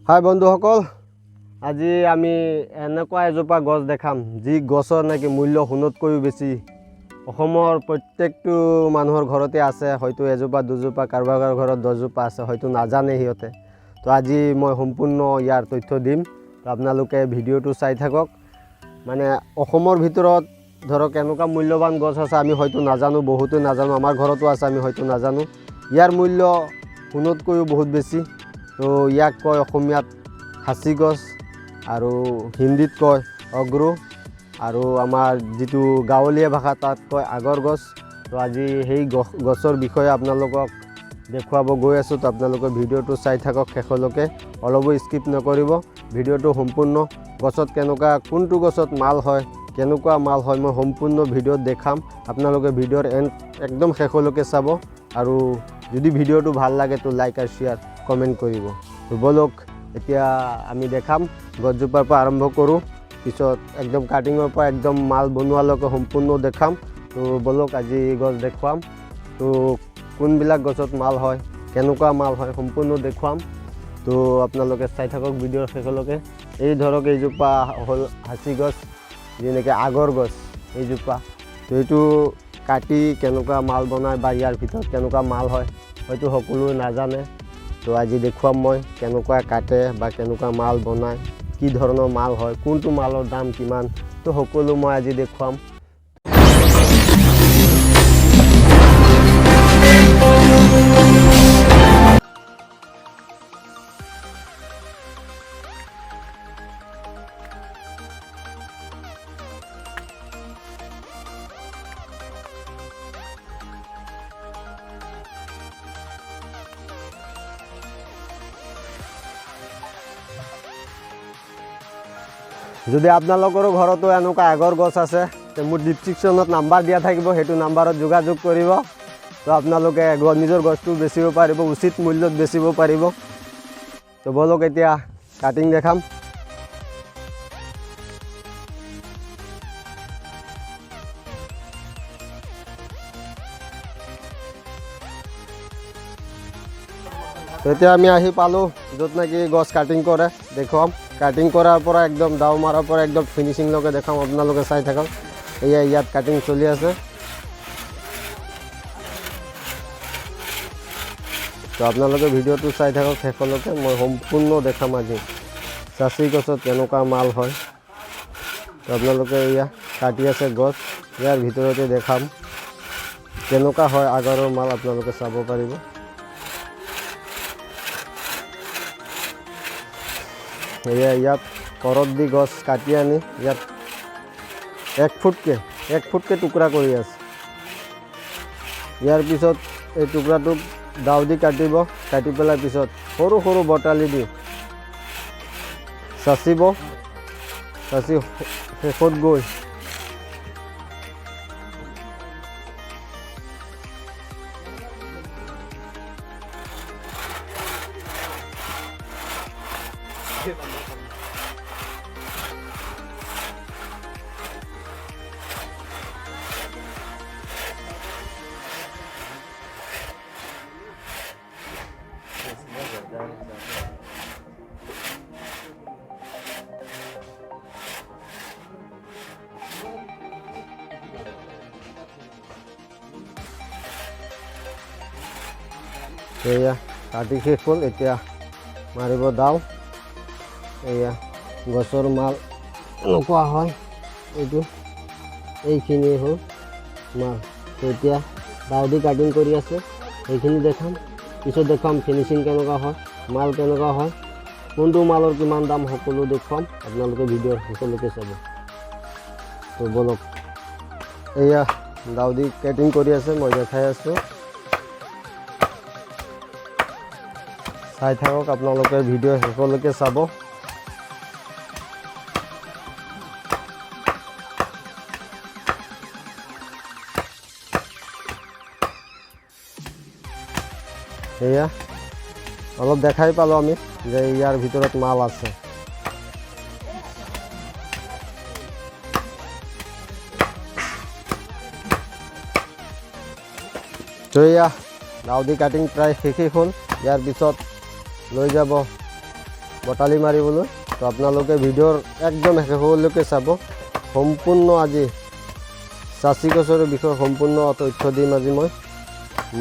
हाय बंधुসকল আজি আমি এনেকুৱা এজোপা গছ দেখাম যি গছৰ নাকি মূল্য সোণতকৈও বেছি অসমৰ প্ৰত্যেকটো মানুহৰ ঘৰতে আছে হয়তো এজোপা দুজোপা কাৰোবাৰ ঘৰত 10 জোপা আছে হয়তো নাজানে হিয়তে তো আজি মই সম্পূৰ্ণ ইয়াৰ তথ্য দিম তো আপোনালোকে ভিডিওটো চাই থাকক মানে অসমৰ ভিতৰত ধৰক এনেকুৱা মূল্যৱান গছ আছে আমি হয়তো নাজানো বহুতে নাজানো আমাৰ ঘৰতো আছে আমি হয়তো নাজানো ইয়াৰ মূল্য সোণতকৈও বহুত বেছি তো ইয়াক কয় অসমীয়াত হাসি গছ আৰু হিন্দীত কয় অগ্ৰু আৰু আমাৰ যেটো গাঁৱলীয়া ভাষা তাত কয় আগৰ গছ তো আজি সেই গছৰ বিষয়ে আপোনালোকক দেখুৱাব গৈ আছো তো আপোনালোকে ভিডিওটো চাই থাকক শেষলৈকে অলপো স্কিপ নকৰিব ভিডিওটো সম্পূৰ্ণ গছত কেনেকুৱা কোনটো গছত মাল হয় কেনেকুৱা মাল হয় মই সম্পূৰ্ণ ভিডিওত দেখাম আপোনালোকে ভিডিওৰ একদম শেষলৈকে চাব আৰু যদি ভিডিওটো ভাল লাগে তো লাইক আৰু শেয়াৰ কমেন্ট কৰিব তো বলক এতিয়া আমি দেখাম গছজোপাৰ পৰা আৰম্ভ কৰোঁ পিছত একদম কাটিঙৰ পৰা একদম মাল বনোৱালৈকে সম্পূৰ্ণ দেখাম তো বলক আজি গছ দেখুৱাম তো কোনবিলাক গছত মাল হয় কেনেকুৱা মাল হয় সম্পূৰ্ণ দেখুৱাম তো আপোনালোকে চাই থাকক ভিডিওৰ শেষলৈকে এই ধৰক এইজোপা হল হাসি গছ যেনেকৈ আগৰ গছ এইজোপা তো এইটো কাটি কেনেকুৱা মাল বনায় বা ইয়াৰ ভিতৰত কেনেকুৱা মাল হয় হয়তো সকলোৱে নাজানে তো আজি দেখুৱাম মই কেনেকুৱা কাটে বা কেনেকুৱা মাল বনায় কি ধৰণৰ মাল হয় কোনটো মালৰ দাম কিমান তো সকলো মই আজি দেখুৱাম যদি আপোনালোকৰ ঘৰতো এনেকুৱা আগৰ গছ আছে তে মোৰ ডেসক্ৰিপচনত নাম্বাৰ দিয়া থাকিব হেতু নাম্বাৰত যোগাযোগ কৰিব তো আপোনালোকে নিজৰ গছটো বেচিব পাৰিব উচিত মূল্যত বেচিব পাৰিব তো বলক এতিয়া কাটিং দেখাম তো এতিয়া আমি আহি পালো যত নাকি গছ কাটিং কৰে দেখুৱাম কাটিং কৰাৰ পৰা একদম দাও মাৰাৰ পৰা একদম ফিনিশিং লগে দেখাম আপোনালোকে চাই থাকক এয়া ইয়াত কাটিং চলি আছে তো আপোনালোকে ভিডিওটো চাই থাকক শেষলৈকে মই সম্পূৰ্ণ দেখাম আজি চাচি গছত কেনেকুৱা মাল হয় তো আপোনালোকে এয়া কাটি আছে গছ ইয়াৰ ভিতৰতে দেখাম কেনেকুৱা হয় আগৰৰ মাল আপোনালোকে চাব পাৰিব ইয়াত কৰত দি গছ কাটি আনি ইয়াত 1 ফুটকে টুকুৰা কৰি আছে ইয়াৰ পিছত এই টুকুৰাটো দাও দি কাটিব কাটি পেলাই পিছত সৰু সৰু বটালি দি চাচিব চাচি শেষত গৈ এয়া কাটি শেষ হ'ল এতিয়া মাৰিব দাও এয়া গছৰ মাল এনেকুৱা হয় এইটো এইখিনি হ'ল মাল এতিয়া দাও দি কাটিং কৰি আছে এইখিনি দেখাম পিছত দেখাম ফিনিশিং কেনেকুৱা হয় মাল কেনেকুৱা হয় কোনটো মালৰ কিমান দাম সকলো দেখুৱাম আপোনালোকে ভিডিঅ' সকলোকে চাব তো বলক এয়া দাও দি কাটিং কৰি আছে মই দেখাই আছো চাই থাকক আপোনালোকে ভিডিঅ' শেষলৈকে চাব এয়া অলপ দেখাই পালো আমি যে ইয়াৰ ভিতৰত মাল আছে তো এয়া দাও দি কাটিং প্ৰায় শেষেই হ'ল ইয়াৰ পিছত লৈ যাব বটালি মাৰিবলৈ। তো আপোনালোকে ভিডিঅ'ৰ একদম শেষলৈকে চাব। সম্পূৰ্ণ আজি চাচি গছৰ বিষয়ে সম্পূৰ্ণ তথ্য দিম আজি মই।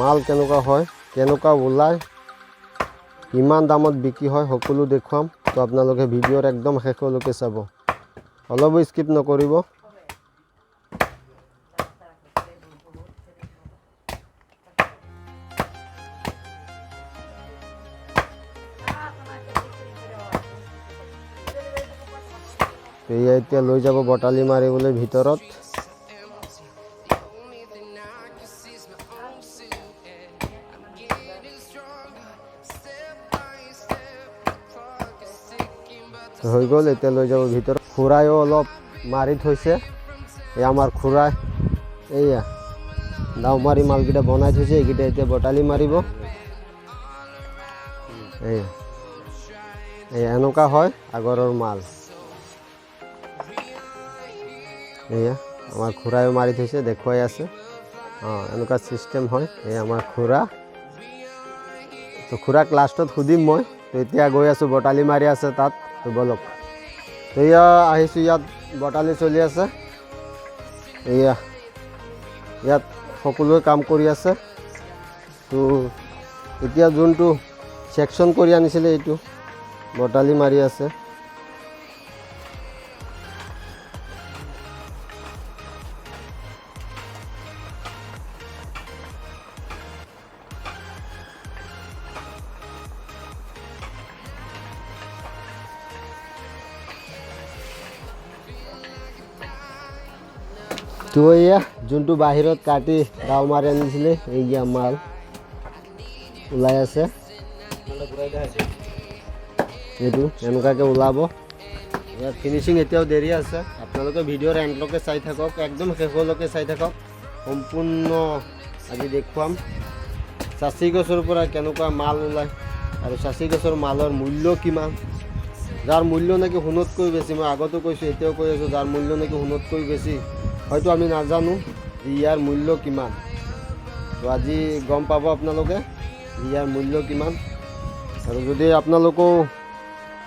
মাল কেনেকুৱা হয়, কেনেকুৱা ওলায়, কিমান দামত বিক্ৰী হয় সকলো দেখুৱাম। তো আপোনালোকে ভিডিঅ'ৰ একদম শেষলৈকে চাব, অলপো স্কিপ নকৰিব। এয়া এতিয়া লৈ যাব বটালি মাৰিবলৈ ভিতৰত। হৈ গ'ল, এতিয়া লৈ যাব ভিতৰত। খুৰাইও অলপ মাৰি থৈছে, এই আমাৰ খুৰাই এইয়া দাও মাৰি মালকেইটা বনাই থৈছে, এইকেইটা এতিয়া বটালি মাৰিব। এই এনেকুৱা হয় আগৰৰ মাল। এয়া আমাৰ খুৰাইও মাৰি থৈছে, দেখুৱাই আছে। এনেকুৱা চিষ্টেম হয়। এই আমাৰ খুৰা। তো খুৰাক লাষ্টত সুধিম মই। তো এতিয়া গৈ আছোঁ, বটালি মাৰি আছে তাত। তো বলক, তো এয়া আহিছোঁ, ইয়াত বটালি চলি আছে। এয়া ইয়াত সকলোৱে কাম কৰি আছে। তো এতিয়া যোনটো ছেকশ্যন কৰি আনিছিলে এইটো বটালি মাৰি আছে। তো এয়া যোনটো বাহিৰত কাটি দাও মাৰি আনিছিলে, এইয়া মাল ওলাই আছে। এইটো এনেকুৱাকৈ ওলাব। ইয়াত ফিনিচিং এতিয়াও দেৰি আছে। আপোনালোকে ভিডিঅ'ৰ এণ্ডলৈকে চাই থাকক, একদম শেষলৈকে চাই থাকক। সম্পূৰ্ণ আজি দেখুৱাম চাচি গছৰ পৰা কেনেকুৱা মাল ওলায় আৰু চাচি গছৰ মালৰ মূল্য কিমান, যাৰ মূল্য নেকি সোণতকৈ বেছি। মই আগতো কৈছোঁ, এতিয়াও কৈ আছোঁ, যাৰ মূল্য নেকি সোণতকৈ বেছি। হয়তো আমি নাজানো ইয়াৰ মূল্য কিমান। তো আজি গম পাব আপোনালোকে ইয়াৰ মূল্য কিমান। আৰু যদি আপোনালোকেও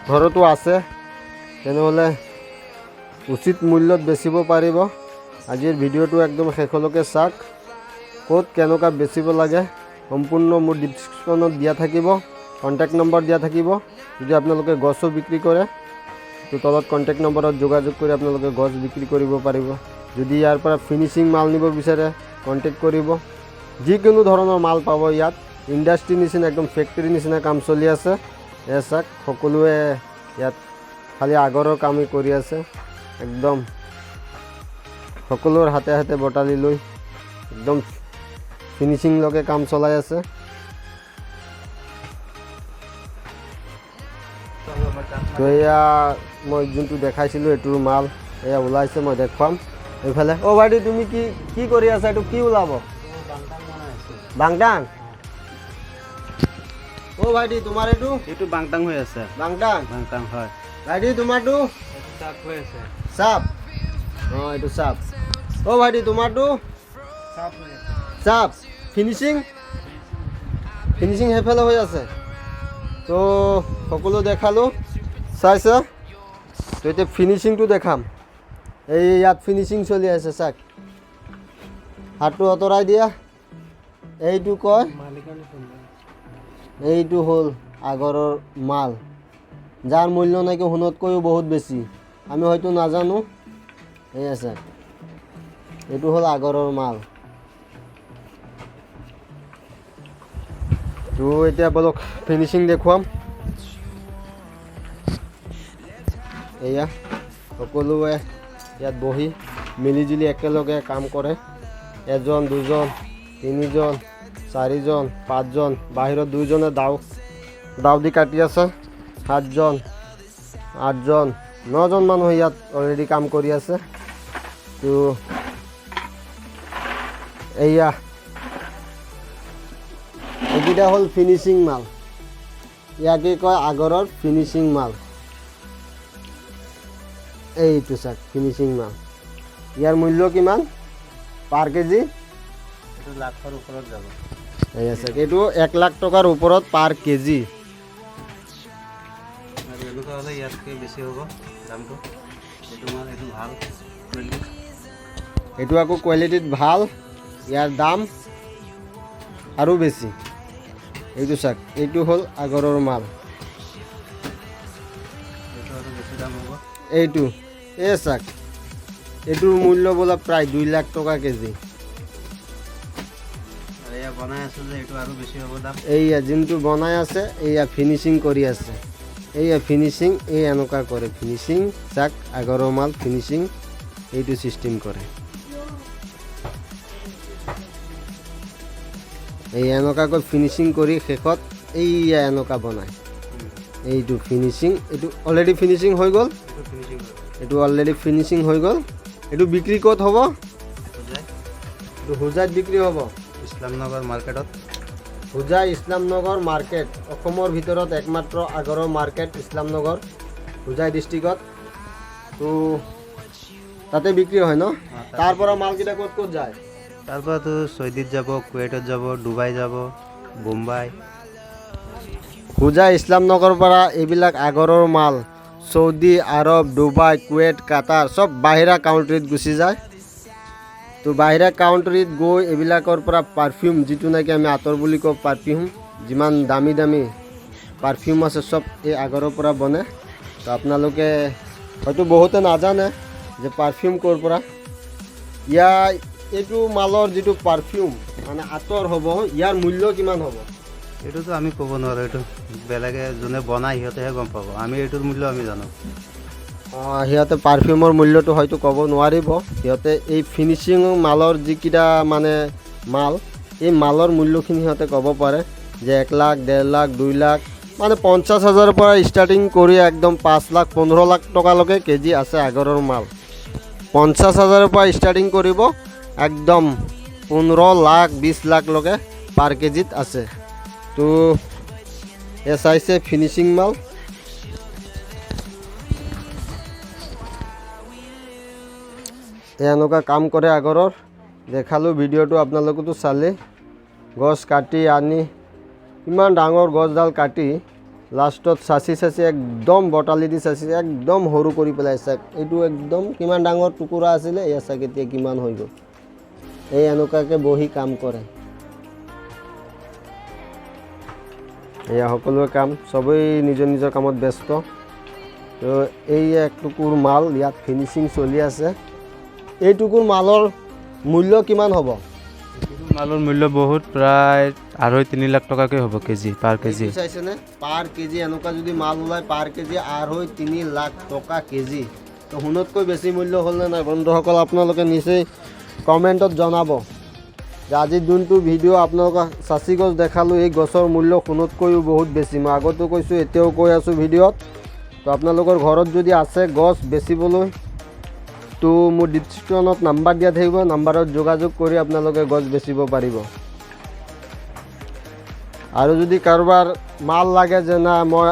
ঘৰতো আছে তেনেহ'লে উচিত মূল্যত বেচিব পাৰিব। আজিৰ ভিডিঅ'টো একদম শেষলৈকে চাওক। ক'ত কেনেকুৱা বেচিব লাগে সম্পূৰ্ণ মোৰ ডিছক্ৰিপশ্যনত দিয়া থাকিব, কণ্টেক্ট নম্বৰ দিয়া থাকিব। যদি আপোনালোকে গছো বিক্ৰী কৰে তো তলত কণ্টেক্ট নম্বৰত যোগাযোগ কৰি আপোনালোকে গছ বিক্ৰী কৰিব পাৰিব। যদি ইয়াৰ পৰা ফিনিচিং মাল নিব বিচাৰে কণ্টেক্ট কৰিব। যিকোনো ধৰণৰ মাল পাব ইয়াত। ইণ্ডাষ্ট্ৰী নিচিনা, একদম ফেক্টৰী নিচিনা কাম চলি আছে। এয়া চাওক, সকলোৱে ইয়াত খালি আগৰৰ কামেই কৰি আছে। একদম সকলোৰ হাতে হাতে বটালি লৈ একদম ফিনিচিংলৈকে কাম চলাই আছে। তো এয়া মই যোনটো দেখাইছিলোঁ এইটোৰ মাল এয়া ওলাইছে, মই দেখুৱাম এইফালে। অ' ভাইটি, তুমি কি কৰি আছা? এইটো কি ওলাব? বাংটাং। অ' ভাইটি, তোমাৰ এইটো বাংটাং হৈ আছে। বাংটাং বাংটাং হয়। ভাইটি, তোমাৰটো চাপ হৈ আছে। চাপ। এইটো চাপ। অ' ভাইটি, তোমাৰটো চাপ হৈ আছে। চাপ। ফিনিচিং সেইফালে হৈ আছে। তো সকলো দেখালোঁ, চাইছে। তো এতিয়া ফিনিচিংটো দেখাম। এই ইয়াত ফিনিচিং চলি আছে, চাওক। হাতটো আঁতৰাই দিয়া। এইটো কয়, এইটো হ'ল আগৰৰ মাল, যাৰ মূল্য নাকি সোণতকৈও বহুত বেছি। আমি হয়তো নাজানো। এই আছে, এইটো হ'ল আগৰৰ মাল। তো এতিয়া বলক ফিনিচিং দেখুৱাম। এয়া সকলোৱে ইয়াত বহি মিলিজুলি একেলগে কাম কৰে। এজন, দুজন, তিনিজন, চাৰিজন, পাঁচজন, বাহিৰত দুইজনে দাও দি কাটি আছে। 7জন, 8জন, 9জন মানুহ ইয়াত অলৰেডি কাম কৰি আছে। তো এয়া এইকেইটা হ'ল ফিনিচিং মাল। ইয়াকে কয় আগৰৰ ফিনিচিং মাল। এইটো চাওক ফিনিচিং মাল। ইয়াৰ মূল্য কিমান পাৰ কেজি? এইটো লাখৰ ওপৰত যাব। এই আছে, এইটো 1 লাখ টকাৰ ওপৰত পাৰ কেজি। আৰু এনেকুৱা হ'লে ইয়াতকৈ বেছি হ'ব দামটো। এইটো মাল এইটো ভাল কোৱালিটি। এইটো আকৌ কোৱালিটিত ভাল, ইয়াৰ দাম আৰু বেছি। এইটো চাওক, এইটো হ'ল আগৰৰ মাল। এইটো আৰু বেছি দাম হ'ব। এইটো এই চাওক, এইটোৰ মূল্য বোলে প্ৰায় 2 লাখ টকা কেজি। আৰু এয়া বনাই আছোঁ যে এইটো আৰু বেছি হ'ব দাম। এইয়া যোনটো বনাই আছে, এইয়া ফিনিচিং কৰি আছে। এইয়া ফিনিচিং, এই এনেকুৱা কৰে ফিনিচিং। চাওক আগৰৰ মাল ফিনিচিং এইটো চিষ্টেম কৰে। এই এনেকুৱাকৈ ফিনিচিং কৰি শেষত এইয়া এনেকুৱা বনায়। এইটো ফিনিচিং, এইটো অলৰেডি ফিনিচিং হৈ গ'ল। এইটো ফিনিচিং হ'ব। এইটো অলৰেডি ফিনিচিং হৈ গ'ল। এইটো বিক্ৰী ক'ত হ'ব? হোজাই এইটো হোজাইত বিক্ৰী হ'ব। ইছলামনগৰ মাৰ্কেটত। হোজাই ইছলামনগৰ মাৰ্কেট, অসমৰ ভিতৰত একমাত্ৰ আগৰৰ মাৰ্কেট ইছলামনগৰ, হোজাই ডিষ্ট্ৰিক্টত। তো তাতে বিক্ৰী হয় ন? তাৰ পৰা মালকেইটা ক'ত ক'ত যায়? তাৰপৰাতো চৌদিত যাব, কুৱেইটত যাব, ডুবাই যাব, বোম্বাই। হোজাই ইছলামনগৰৰ পৰা এইবিলাক আগৰৰ মাল চৌদি আৰৱ, ডুবাই, কুৱেইট, কাটাৰ চব বাহিৰা কাউণ্ট্ৰিত গুচি যায়। তো বাহিৰা কাউণ্ট্ৰিত গৈ এইবিলাকৰ পৰা পাৰফিউম, যিটো নেকি আমি আতৰ বুলি কওঁ পাৰফিউম, যিমান দামী দামী পাৰফিউম আছে চব এই আগৰৰ পৰা বনে। তো আপোনালোকে হয়তো বহুতে নাজানে যে পাৰফিউম ক'ৰ পৰা। এইটো মালৰ যিটো পাৰফিউম মানে আতৰ হ'ব, ইয়াৰ মূল্য কিমান হ'ব? এইটোতো আমি ক'ব নোৱাৰোঁ, এইটো বেলেগে যোনে বনায় সিহঁতেহে গম পাব। আমি এইটোৰ মূল্য আমি জানো। সিহঁতে পাৰফিউমৰ মূল্যটো হয়তো ক'ব নোৱাৰিব। সিহঁতে এই ফিনিচিং মালৰ যিকেইটা মানে মাল, এই মালৰ মূল্যখিনি সিহঁতে ক'ব পাৰে যে 1 লাখ, 1.5 লাখ, 2 লাখ, মানে 50,000ৰ পৰা ষ্টাৰ্টিং কৰি একদম 5 লাখ, 15 লাখ টকালৈকে কেজি আছে আগৰৰ মাল। 50,000ৰ পৰা ষ্টাৰ্টিং কৰিব একদম 15 লাখ, 20 লাখলৈকে পাৰ কেজিত আছে। তো এ চাইছে ফিনিচিং মাল। এনেকুৱা কাম কৰে আগৰৰ। দেখালোঁ ভিডিঅ'টো, আপোনালোকেতো চালে। গছ কাটি আনি ইমান ডাঙৰ গছডাল কাটি লাষ্টত চাচি একদম বটালি দি চাচি একদম সৰু কৰি পেলাইছে। এইটো একদম কিমান ডাঙৰ টুকুৰা আছিলে, এয়া চাওক এতিয়া কিমান হৈ গ'ল। এই এনেকুৱাকৈ বহি কাম কৰে। এয়া সকলোৱে কাম, চবেই নিজৰ নিজৰ কামত ব্যস্ত। তো এই এক টুকুৰ মাল ইয়াত ফিনিচিং চলি আছে। এই টুকুৰ মালৰ মূল্য কিমান হ'ব? মালৰ মূল্য বহুত, প্ৰায় 2.5-3 লাখ টকাকৈ হ'ব কেজি, পাৰ কেজি। চাইছেনে? পাৰ কেজি এনেকুৱা যদি মাল ওলায় পাৰ কেজি 2.5-3 লাখ টকা কেজি। তো সোণতকৈ বেছি মূল্য হ'ল নে নাই বন্ধুসকল? আপোনালোকে নিচেই কমেণ্টত জনাব যে আজি যোনটো ভিডিঅ' আপোনালোকক চাচি গছ দেখালোঁ, এই গছৰ মূল্য সোণতকৈও বহুত বেছি। মই আগতো কৈছোঁ, এতিয়াও কৈ আছোঁ ভিডিঅ'ত। তো আপোনালোকৰ ঘৰত যদি আছে গছ বেচিবলৈ, তো মোৰ ডিছক্ৰিপশ্যনত নাম্বাৰ দিয়া থাকিব, নাম্বাৰত যোগাযোগ কৰি আপোনালোকে গছ বেচিব পাৰিব। আৰু যদি কাৰোবাৰ মাল লাগে যে না মই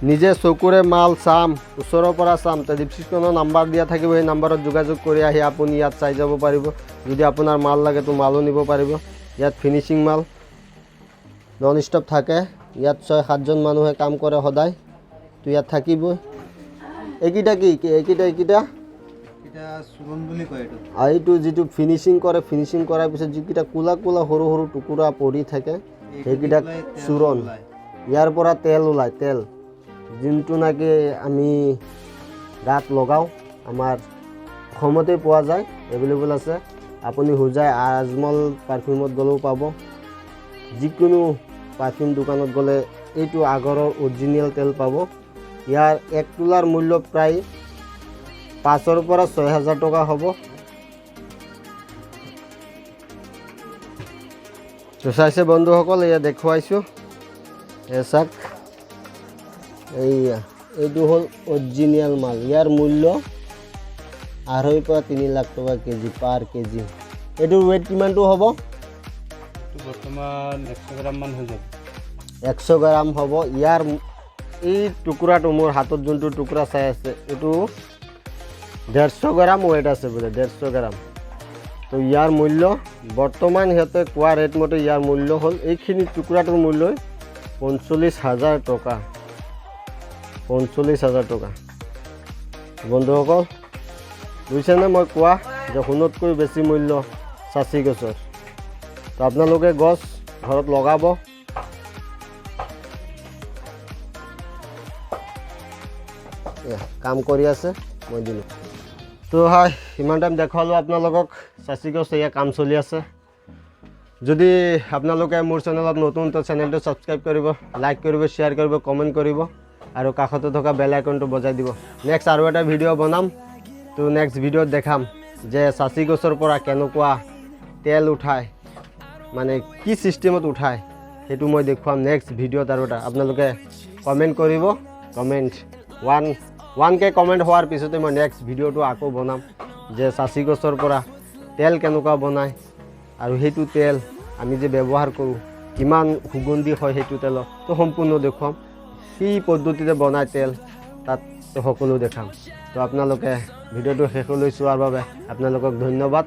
নিজে চকুৰে মাল চাম, ওচৰৰ পৰা চাম, তো ডিছক্ৰিপশ্যনত নাম্বাৰ দিয়া থাকিব, সেই নাম্বাৰত যোগাযোগ কৰি আহি আপুনি ইয়াত চাই যাব পাৰিব। যদি আপোনাৰ মাল লাগে তো মালো নিব পাৰিব। ইয়াত ফিনিচিং মাল নন ষ্টপ থাকে। ইয়াত 6-7জন মানুহে কাম কৰে সদায়। তো ইয়াত থাকিবই। এইকেইটা কি? এইকেইটা এতিয়া চুৰণ বুলি কয় এইটো। আৰু এইটো যিটো ফিনিচিং কৰে, ফিনিচিং কৰাৰ পিছত যিকেইটা কোলা কোলা সৰু সৰু টুকুৰা পৰি থাকে, সেইকেইটা চূৰণ। ইয়াৰ পৰা তেল ওলায়, তেল যোনটো নাকি আমি গাত লগাওঁ। আমাৰ অসমতেই পোৱা যায়, এভেইলেবল আছে। আপুনি হোজাই আজমল পাৰফিউমত গ'লেও পাব। যিকোনো পাৰফিউম দোকানত গ'লে এইটো আগৰৰ অৰিজিনেল তেল পাব। ইয়াৰ 1 তোলাৰ মূল্য প্ৰায় 5,000 পৰা 6,000 টকা হ'ব। তো চাইছে বন্ধুসকল, এয়া দেখুৱাইছোঁ। এয়া চাওক, এইটো হ'ল অৰিজিনেল মাল। ইয়াৰ মূল্য 2.5 পৰা 3 লাখ টকা কেজি, পাৰ কেজি। এইটোৰ ৱেইট কিমানটো হ'ব? বৰ্তমান 100 গ্ৰামমান হৈ যাব। 100 গ্ৰাম হ'ব। ইয়াৰ এই টুকুৰাটো মোৰ হাতত যোনটো টুকুৰা চাই আছে, এইটো 150 গ্ৰাম ৱেইট আছে বোলে, 150 গ্ৰাম। তো ইয়াৰ মূল্য বৰ্তমান সিহঁতে কোৱা ৰেট মতে ইয়াৰ মূল্য হ'ল, এইখিনি টুকুৰাটোৰ মূল্য 45,000 টকা। 45,000 টকা। বন্ধুসকল বুজিছেনে মই কোৱা যে সোণতকৈ বেছি মূল্য চাচি গছৰ। তো আপোনালোকে গছ ঘৰত লগাব। কাম কৰি আছে মই দিলোঁ। তো হয় ইমান টাইম দেখালোঁ আপোনালোকক চাচি গছ এয়া কাম চলি আছে। যদি আপোনালোকে মোৰ চেনেলত নতুন তো চেনেলটো ছাবস্ক্ৰাইব কৰিব, লাইক কৰিব, শ্বেয়াৰ কৰিব, কমেণ্ট কৰিব আৰু কাষতে থকা বেল আইকনটো বজাই দিব। নেক্সট আৰু এটা ভিডিঅ' বনাম। তো নেক্সট ভিডিঅ'ত দেখাম যে চাচি গছৰ পৰা কেনেকুৱা তেল উঠায়, মানে কি চিষ্টেমত উঠায় সেইটো মই দেখুৱাম নেক্সট ভিডিঅ'ত। আৰু এটা আপোনালোকে কমেণ্ট কৰিব। কমেণ্ট 1K কমেণ্ট হোৱাৰ পিছতে মই নেক্সট ভিডিঅ'টো আকৌ বনাম যে চাচি গছৰ পৰা তেল কেনেকুৱা বনায় আৰু সেইটো তেল আমি যে ব্যৱহাৰ কৰোঁ কিমান সুগন্ধি হয় সেইটো তেলত, তো সম্পূৰ্ণ দেখুৱাম। কি পদ্ধতিৰে বনায় তেল তাত সকলো দেখাম। তো আপোনালোকে ভিডিঅ'টো শেষলৈ চোৱাৰ বাবে আপোনালোকক ধন্যবাদ।